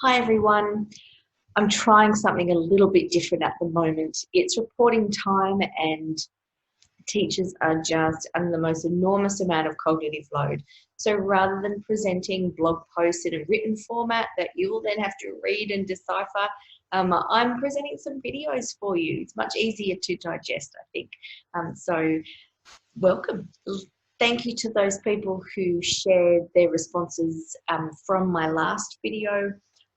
Hi everyone. I'm trying something a little bit different at the moment. It's reporting time and teachers are just under the most enormous amount of cognitive load. So rather than presenting blog posts in a written format that you will then have to read and decipher, I'm presenting some videos for you. It's much easier to digest, I think. So welcome. Thank you to those people who shared their responses from my last video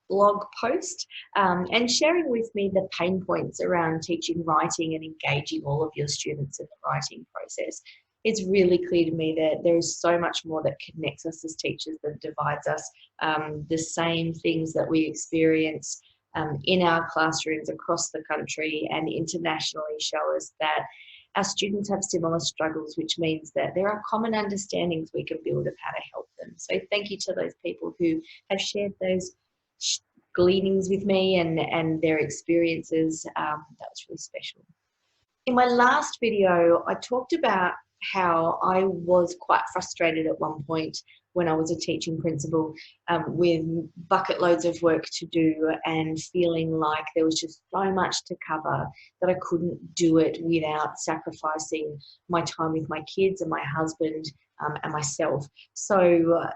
blog post and sharing with me the pain points around teaching writing and engaging all of your students in the writing process. It's really clear to me that there is so much more that connects us as teachers than divides us. The same things that we experience in our classrooms across the country and internationally show us that our students have similar struggles, which means that there are common understandings we can build of how to help them. So thank you to those people who have shared those gleanings with me and their experiences. That was really special. In my last video, I talked about how I was quite frustrated at one point when I was a teaching principal with bucket loads of work to do and feeling like there was just so much to cover that I couldn't do it without sacrificing my time with my kids and my husband and myself. So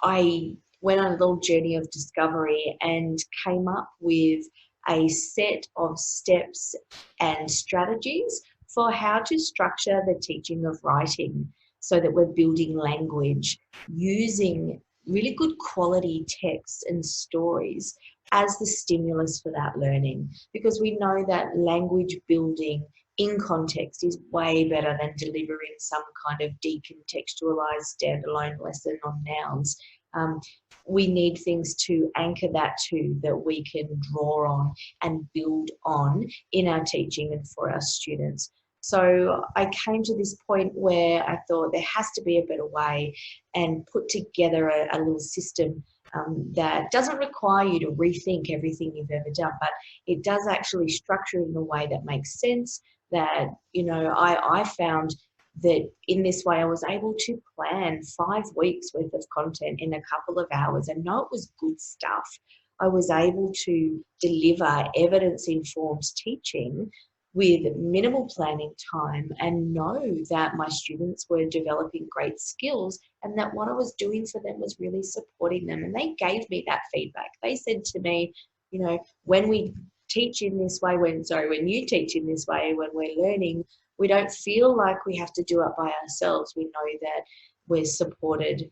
I went on a little journey of discovery and came up with a set of steps and strategies for how to structure the teaching of writing so that we're building language using really good quality texts and stories as the stimulus for that learning, because we know that language building in context is way better than delivering some kind of decontextualized standalone lesson on nouns. We need things to anchor that to that we can draw on and build on in our teaching and for our students. So I came to this point where I thought there has to be a better way and put together a little system that doesn't require you to rethink everything you've ever done, but it does actually structure it in a way that makes sense. That, you know, I found that in this way I was able to plan 5 weeks worth of content in a couple of hours and know it was good stuff. I was able to deliver evidence-informed teaching with minimal planning time and know that my students were developing great skills and that what I was doing for them was really supporting them. And they gave me that feedback. They said to me, you know, when we teach in this way, when you teach in this way, when we're learning, we don't feel like we have to do it by ourselves. We know that we're supported.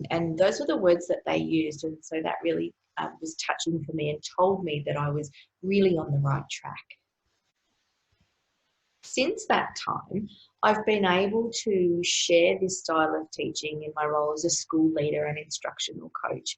And those were the words that they used. And so that really was touching for me and told me that I was really on the right track. Since that time, I've been able to share this style of teaching in my role as a school leader and instructional coach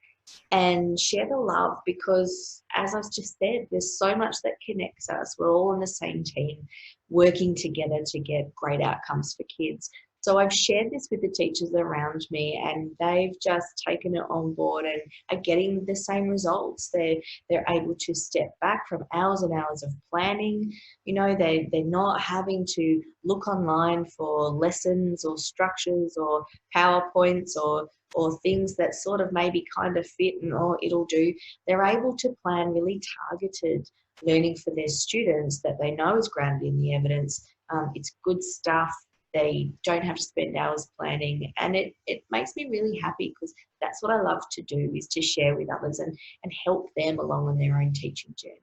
and share the love because, as I've just said, there's so much that connects us. We're all on the same team working together to get great outcomes for kids. So I've shared this with the teachers around me and they've just taken it on board and are getting the same results. They're able to step back from hours and hours of planning. You know, they're not having to look online for lessons or structures or PowerPoints or things that sort of maybe kind of fit and it'll do. They're able to plan really targeted learning for their students that they know is grounded in the evidence. It's good stuff. They don't have to spend hours planning, and it makes me really happy because that's what I love to do, is to share with others and help them along on their own teaching journey.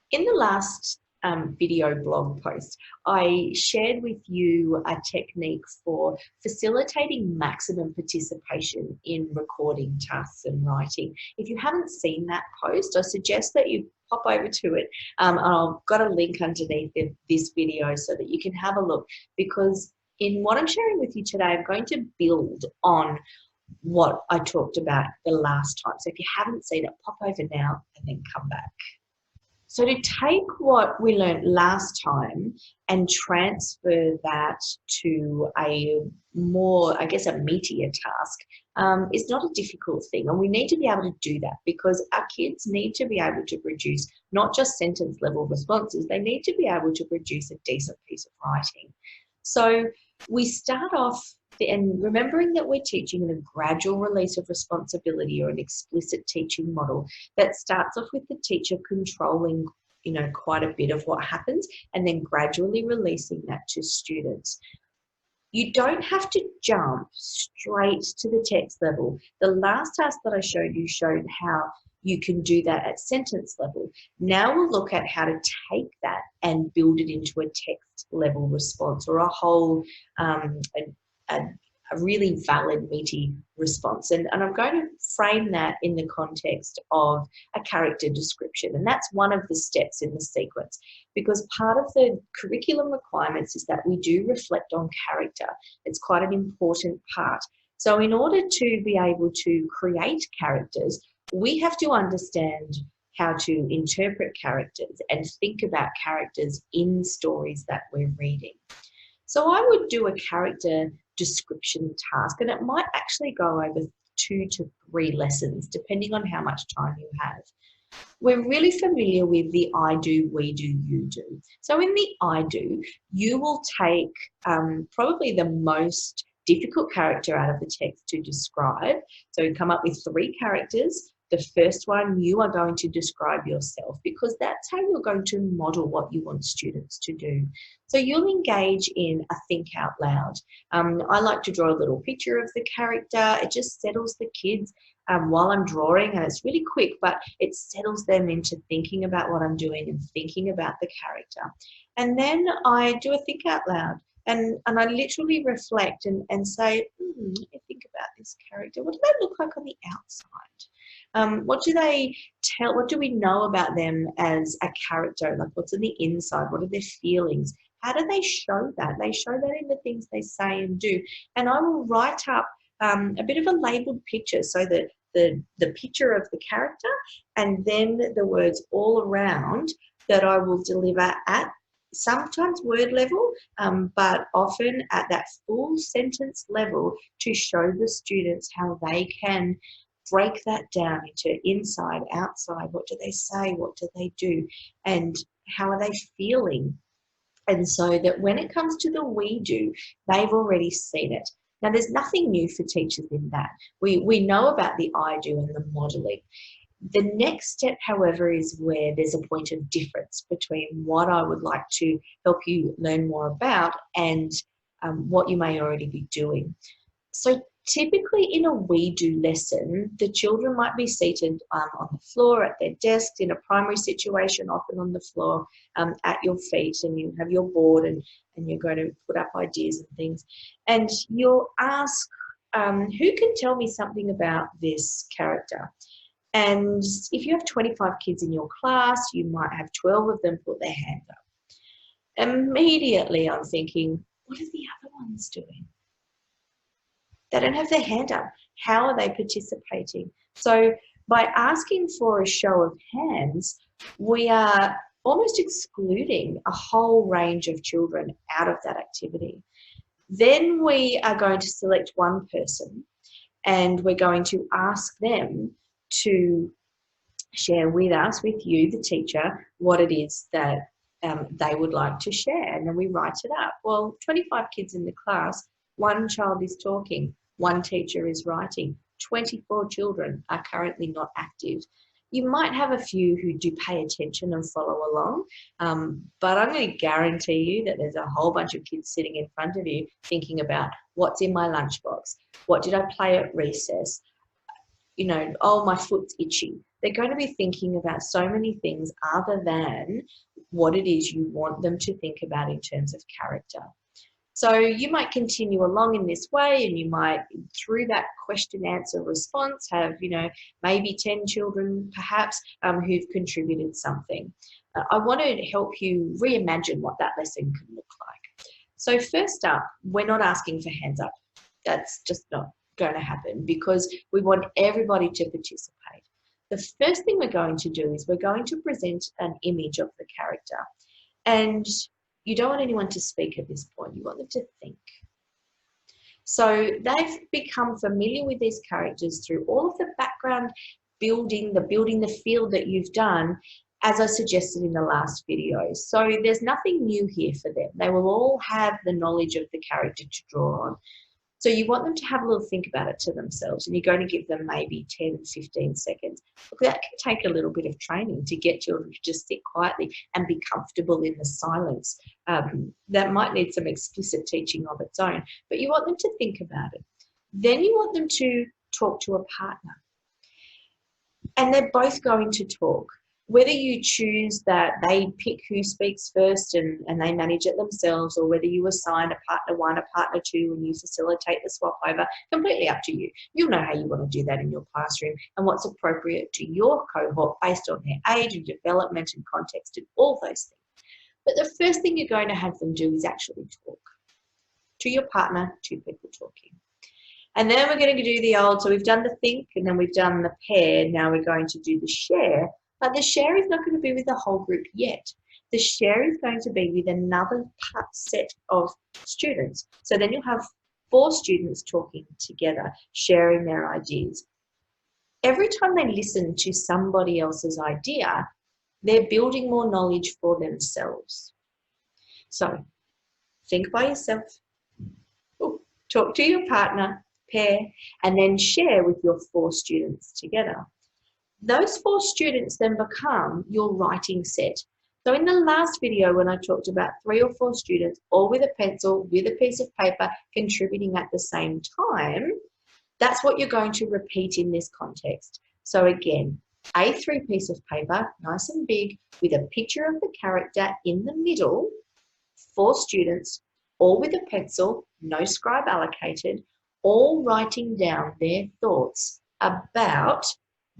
In the last video blog post, I shared with you a technique for facilitating maximum participation in recording tasks and writing. If you haven't seen that post, I suggest that you pop over to it. I've got a link underneath this video so that you can have a look, because in what I'm sharing with you today, I'm going to build on what I talked about the last time. So if you haven't seen it, pop over now and then come back. So to take what we learned last time and transfer that to a more, I guess, a meatier task is not a difficult thing. And we need to be able to do that because our kids need to be able to produce not just sentence level responses, they need to be able to produce a decent piece of writing. So we start off And remembering that we're teaching in a gradual release of responsibility or an explicit teaching model that starts off with the teacher controlling, quite a bit of what happens and then gradually releasing that to students. You don't have to jump straight to the text level. The last task that I showed you showed how you can do that at sentence level. Now we'll look at how to take that and build it into a text level response or a whole, a really valid, meaty response. And I'm going to frame that in the context of a character description. And that's one of the steps in the sequence, because part of the curriculum requirements is that we do reflect on character. It's quite an important part. So in order to be able to create characters, we have to understand how to interpret characters and think about characters in stories that we're reading. So I would do a character description task, and it might actually go over 2 to 3 lessons, depending on how much time you have. We're really familiar with the I do, we do, you do. So in the I do, you will take probably the most difficult character out of the text to describe. So you come up with 3 characters. The first one, you are going to describe yourself, because that's how you're going to model what you want students to do. So you'll engage in a think out loud. I like to draw a little picture of the character. It just settles the kids while I'm drawing, and it's really quick, but it settles them into thinking about what I'm doing and thinking about the character. And then I do a think out loud. And I literally reflect and say, let me think about this character. What do they look like on the outside? What do they tell? What do we know about them as a character? Like, what's on the inside? What are their feelings? How do they show that? They show that in the things they say and do. And I will write up a bit of a labeled picture, so that the picture of the character and then the words all around that I will deliver at sometimes word level, but often at that full sentence level, to show the students how they can break that down into inside, outside. What do they say? What do they do? And how are they feeling? And so that when it comes to the we do, they've already seen it. Now, there's nothing new for teachers in that. We know about the I do and the modelling. The next step, however, is where there's a point of difference between what I would like to help you learn more about and what you may already be doing. So typically in a we do lesson, the children might be seated on the floor at their desks in a primary situation, often on the floor at your feet, and you have your board and you're going to put up ideas and things. And you'll ask, who can tell me something about this character? And if you have 25 kids in your class, you might have 12 of them put their hand up. Immediately I'm thinking, what are the other ones doing? They don't have their hand up. How are they participating? So by asking for a show of hands, we are almost excluding a whole range of children out of that activity. Then we are going to select one person, and we're going to ask them to share with us, with you, the teacher, what it is that they would like to share. And then we write it up. Well, 25 kids in the class, one child is talking, one teacher is writing, 24 children are currently not active. You might have a few who do pay attention and follow along, but I'm going to guarantee you that there's a whole bunch of kids sitting in front of you thinking about what's in my lunchbox, what did I play at recess, oh, my foot's itchy. They're going to be thinking about so many things other than what it is you want them to think about in terms of character. So you might continue along in this way, and you might, through that question, answer, response, have, maybe 10 children perhaps who've contributed something. I want to help you reimagine what that lesson can look like. So first up, we're not asking for hands up. That's just not going to happen, because we want everybody to participate. The first thing we're going to do is we're going to present an image of the character, and you don't want anyone to speak at this point. You want them to think. So they've become familiar with these characters through all of the background building the field that you've done, as I suggested in the last video. So there's nothing new here for them. They will all have the knowledge of the character to draw on. So you want them to have a little think about it to themselves, and you're going to give them maybe 10, 15 seconds. Look, that can take a little bit of training to get children to just sit quietly and be comfortable in the silence. That might need some explicit teaching of its own, but you want them to think about it. Then you want them to talk to a partner. And they're both going to talk. Whether you choose that they pick who speaks first and they manage it themselves, or whether you assign a partner 1, a partner 2, and you facilitate the swap over, completely up to you. You'll know how you want to do that in your classroom and what's appropriate to your cohort based on their age and development and context and all those things. But the first thing you're going to have them do is actually talk to your partner, 2 people talking. And then we're going to do the old, so we've done the think and then we've done the pair. Now we're going to do the share, but the share is not going to be with the whole group yet. The share is going to be with another set of students. So then you'll have 4 students talking together, sharing their ideas. Every time they listen to somebody else's idea, they're building more knowledge for themselves. So think by yourself, talk to your partner, pair, and then share with your 4 students together. Those 4 students then become your writing set. So in the last video when I talked about 3 or 4 students, all with a pencil, with a piece of paper, contributing at the same time, that's what you're going to repeat in this context. So again, A3 piece of paper, nice and big, with a picture of the character in the middle, 4 students, all with a pencil, no scribe allocated, all writing down their thoughts about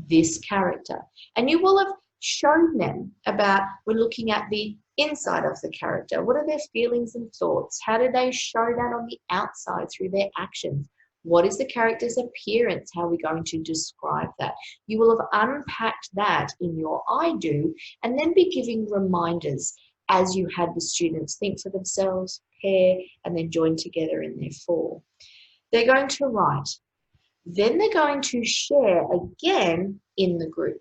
this character. And you will have shown them about, we're looking at the inside of the character. What are their feelings and thoughts? How do they show that on the outside through their actions? What is the character's appearance? How are we going to describe that? You will have unpacked that in your I do, and then be giving reminders as you had the students think for themselves, pair, and then join together in their 4. They're going to write. Then they're going to share again in the group.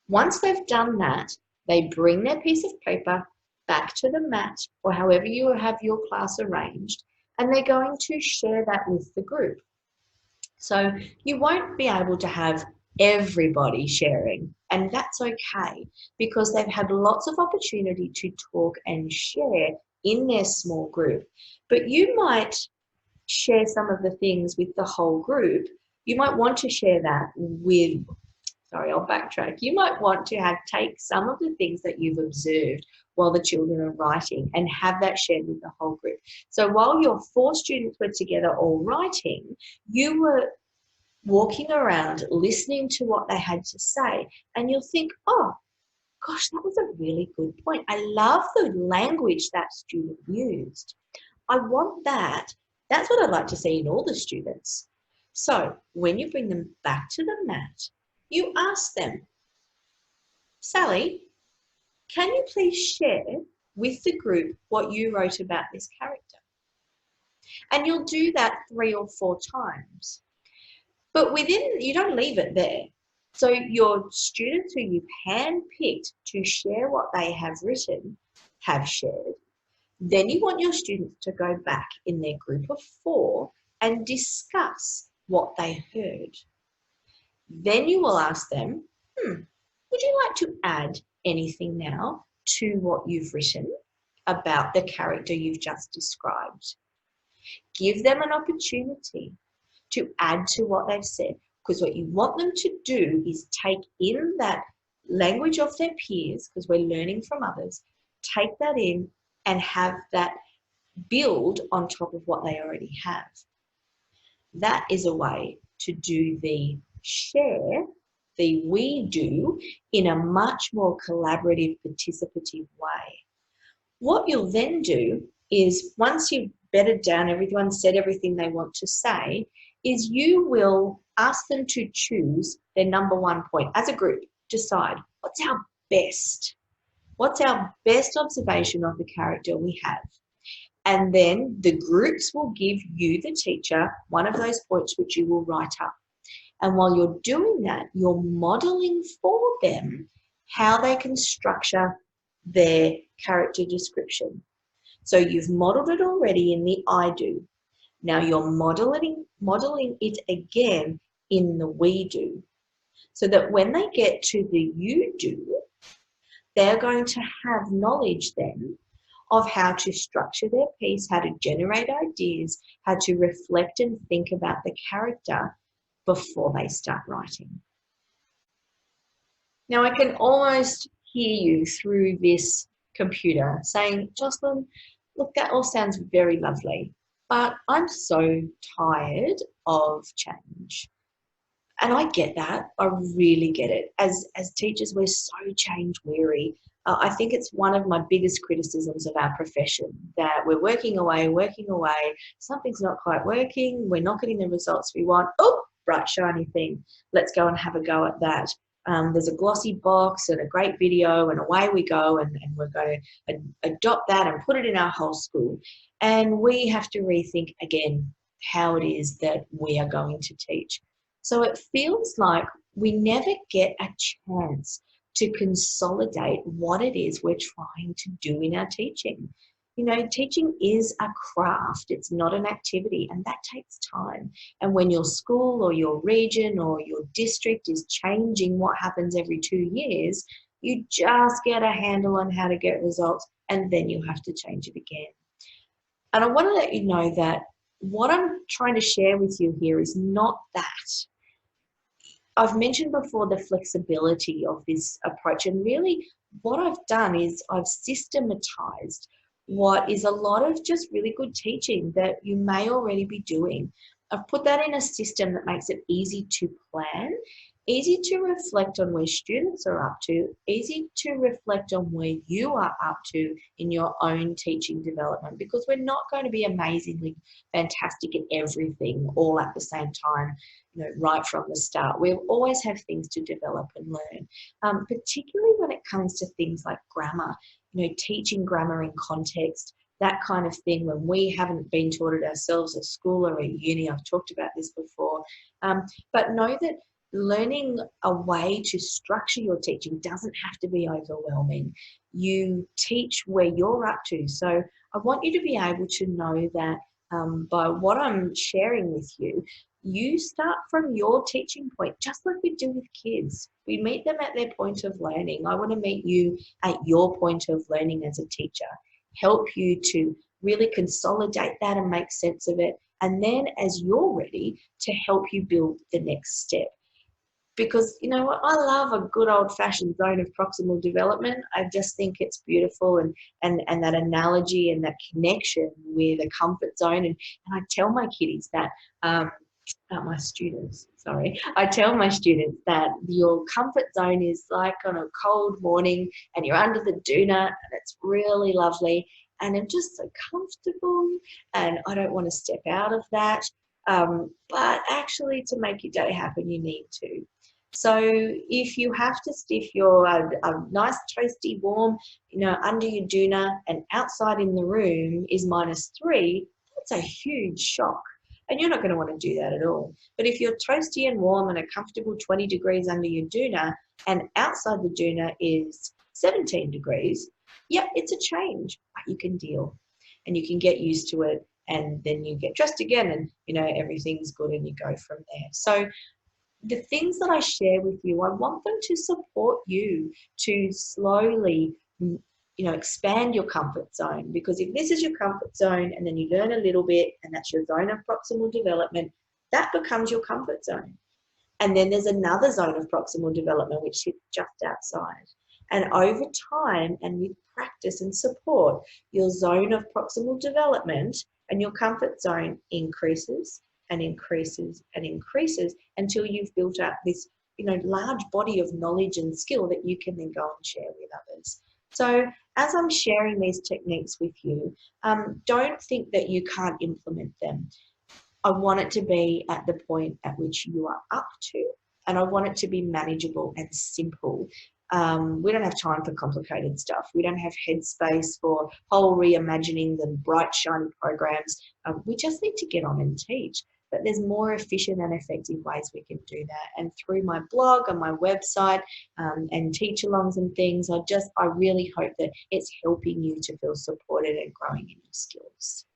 Once they've done that, they bring their piece of paper back to the mat, or however you have your class arranged, and they're going to share that with the group. So you won't be able to have everybody sharing, and that's okay, because they've had lots of opportunity to talk and share in their small group. But you might share some of the things with the whole group. You might want to share that with, I'll backtrack. You might want to take some of the things that you've observed while the children are writing and have that shared with the whole group. So while your 4 students were together all writing, you were walking around listening to what they had to say, and you'll think, oh, gosh, that was a really good point. I love the language that student used. I want that. That's what I'd like to see in all the students. So when you bring them back to the mat, you ask them, Sally, can you please share with the group what you wrote about this character? And you'll do that 3 or 4 times. But you don't leave it there. So your students who you've handpicked to share what they have written have shared. Then you want your students to go back in their group of 4 and discuss what they heard. Then you will ask them, would you like to add anything now to what you've written about the character you've just described? Give them an opportunity to add to what they've said, because what you want them to do is take in that language of their peers, because we're learning from others, take that in and have that build on top of what they already have. That is a way to do the share, the we do, in a much more collaborative, participative way. What you'll then do is, once you've bedded down, everyone said everything they want to say, is you will ask them to choose their number 1 point. As a group, decide, what's our best? What's our best observation of the character we have? And then the groups will give you, the teacher, one of those points which you will write up. And while you're doing that, you're modeling for them how they can structure their character description. So you've modeled it already in the I do. Now you're modeling it again in the we do, so that when they get to the you do, they're going to have knowledge then of how to structure their piece, how to generate ideas, how to reflect and think about the character before they start writing. Now I can almost hear you through this computer saying, Jocelyn, look, that all sounds very lovely, but I'm so tired of change. And I get that. I really get it. As teachers, we're so change weary. I think it's one of my biggest criticisms of our profession, that we're working away, something's not quite working, we're not getting the results we want. Oh, bright, shiny thing. Let's go and have a go at that. There's a glossy box and a great video, and away we go, and we're going to adopt that and put it in our whole school. And we have to rethink again how it is that we are going to teach. So it feels like we never get a chance to consolidate what it is we're trying to do in our teaching. You know, teaching is a craft, it's not an activity, and that takes time. And when your school or your region or your district is changing what happens every 2 years, you just get a handle on how to get results, and then you have to change it again. And I want to let you know that what I'm trying to share with you here is not that. I've mentioned before the flexibility of this approach, and really what I've done is I've systematized what is a lot of just really good teaching that you may already be doing. I've put that in a system that makes it easy to plan, easy to reflect on where students are up to, easy to reflect on where you are up to in your own teaching development, because we're not going to be amazingly fantastic at everything all at the same time, you know, right from the start. We'll always have things to develop and learn, particularly when it comes to things like grammar, you know, teaching grammar in context, that kind of thing, when we haven't been taught it ourselves at school or at uni. I've talked about this before. But know that learning a way to structure your teaching doesn't have to be overwhelming. You teach where you're up to. So I want you to be able to know that by what I'm sharing with you, you start from your teaching point, just like we do with kids. We meet them at their point of learning. I want to meet you at your point of learning as a teacher, help you to really consolidate that and make sense of it. And then as you're ready, to help you build the next step. Because, you know what, I love a good old-fashioned zone of proximal development. I just think it's beautiful, and that analogy and that connection with a comfort zone. And I tell my kiddies that, my students, sorry, I tell my students that your comfort zone is like on a cold morning and you're under the doona and it's really lovely and I'm just so comfortable and I don't want to step out of that. But actually, to make your day happen, you need to. So if you have to, if you're a nice toasty warm, you know, under your doona and outside in the room is -3, that's a huge shock. And you're not going to want to do that at all. But if you're toasty and warm and a comfortable 20 degrees under your doona and outside the doona is 17 degrees, yep, it's a change, but you can deal and you can get used to it. And then you get dressed again and, you know, everything's good and you go from there. So the things that I share with you, I want them to support you to slowly, you know, expand your comfort zone. Because if this is your comfort zone and then you learn a little bit and that's your zone of proximal development, that becomes your comfort zone. And then there's another zone of proximal development which sits just outside. And over time and with practice and support, your zone of proximal development and your comfort zone increases and increases and increases until you've built up this, you know, large body of knowledge and skill that you can then go and share with others. So as I'm sharing these techniques with you, don't think that you can't implement them. I want it to be at the point at which you are up to, and I want it to be manageable and simple. We don't have time for complicated stuff. We don't have headspace for whole reimagining and bright, shiny programs. We just need to get on and teach. But there's more efficient and effective ways we can do that. And through my blog and my website and teach-alongs and things, I really hope that it's helping you to feel supported and growing in your skills.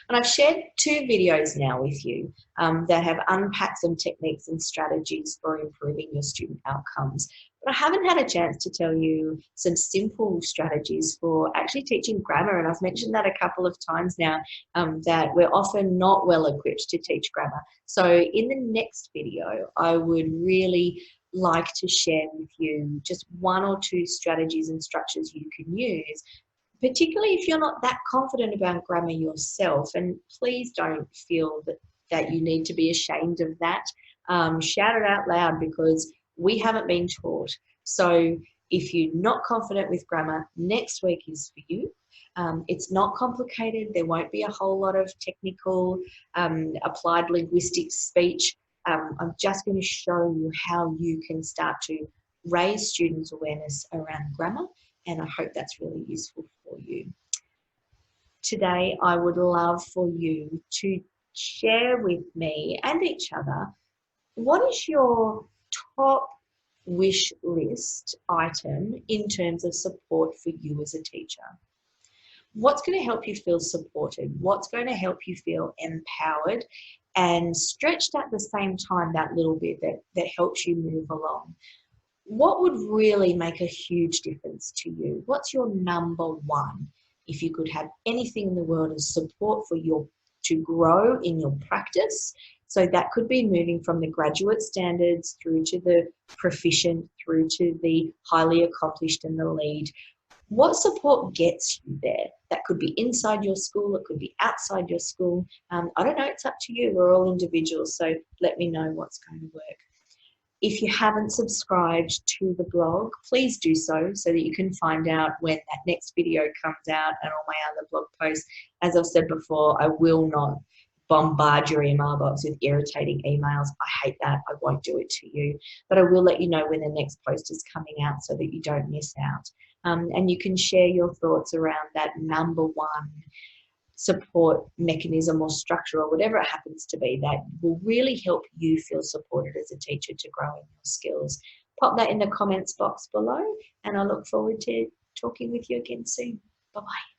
And I've shared 2 videos now with you that have unpacked some techniques and strategies for improving your student outcomes. But I haven't had a chance to tell you some simple strategies for actually teaching grammar. And I've mentioned that a couple of times now, that we're often not well equipped to teach grammar. So in the next video, I would really like to share with you just 1 or 2 strategies and structures you can use, particularly if you're not that confident about grammar yourself. And please don't feel that you need to be ashamed of that. Shout it out loud, because we haven't been taught. So if you're not confident with grammar, next week is for you. It's not complicated. There won't be a whole lot of technical applied linguistics speech. I'm just going to show you how you can start to raise students' awareness around grammar, and I hope that's really useful for you. Today, I would love for you to share with me and each other, what is your top wish list item in terms of support for you as a teacher? What's going to help you feel supported? What's going to help you feel empowered and stretched at the same time, that little bit that helps you move along? What would really make a huge difference to you? What's your number 1? If you could have anything in the world as support for you to grow in your practice, so that could be moving from the graduate standards through to the proficient, through to the highly accomplished and the lead. What support gets you there? That could be inside your school, it could be outside your school. I don't know, it's up to you. We're all individuals, so let me know what's going to work. If you haven't subscribed to the blog, please do so that you can find out when that next video comes out and all my other blog posts. As I've said before, I will not bombard your email box with irritating emails. I hate that. I won't do it to you. But I will let you know when the next post is coming out so that you don't miss out. And you can share your thoughts around that number 1 support mechanism or structure, or whatever it happens to be, that will really help you feel supported as a teacher to grow in your skills. Pop that in the comments box below, and I look forward to talking with you again soon. Bye-bye.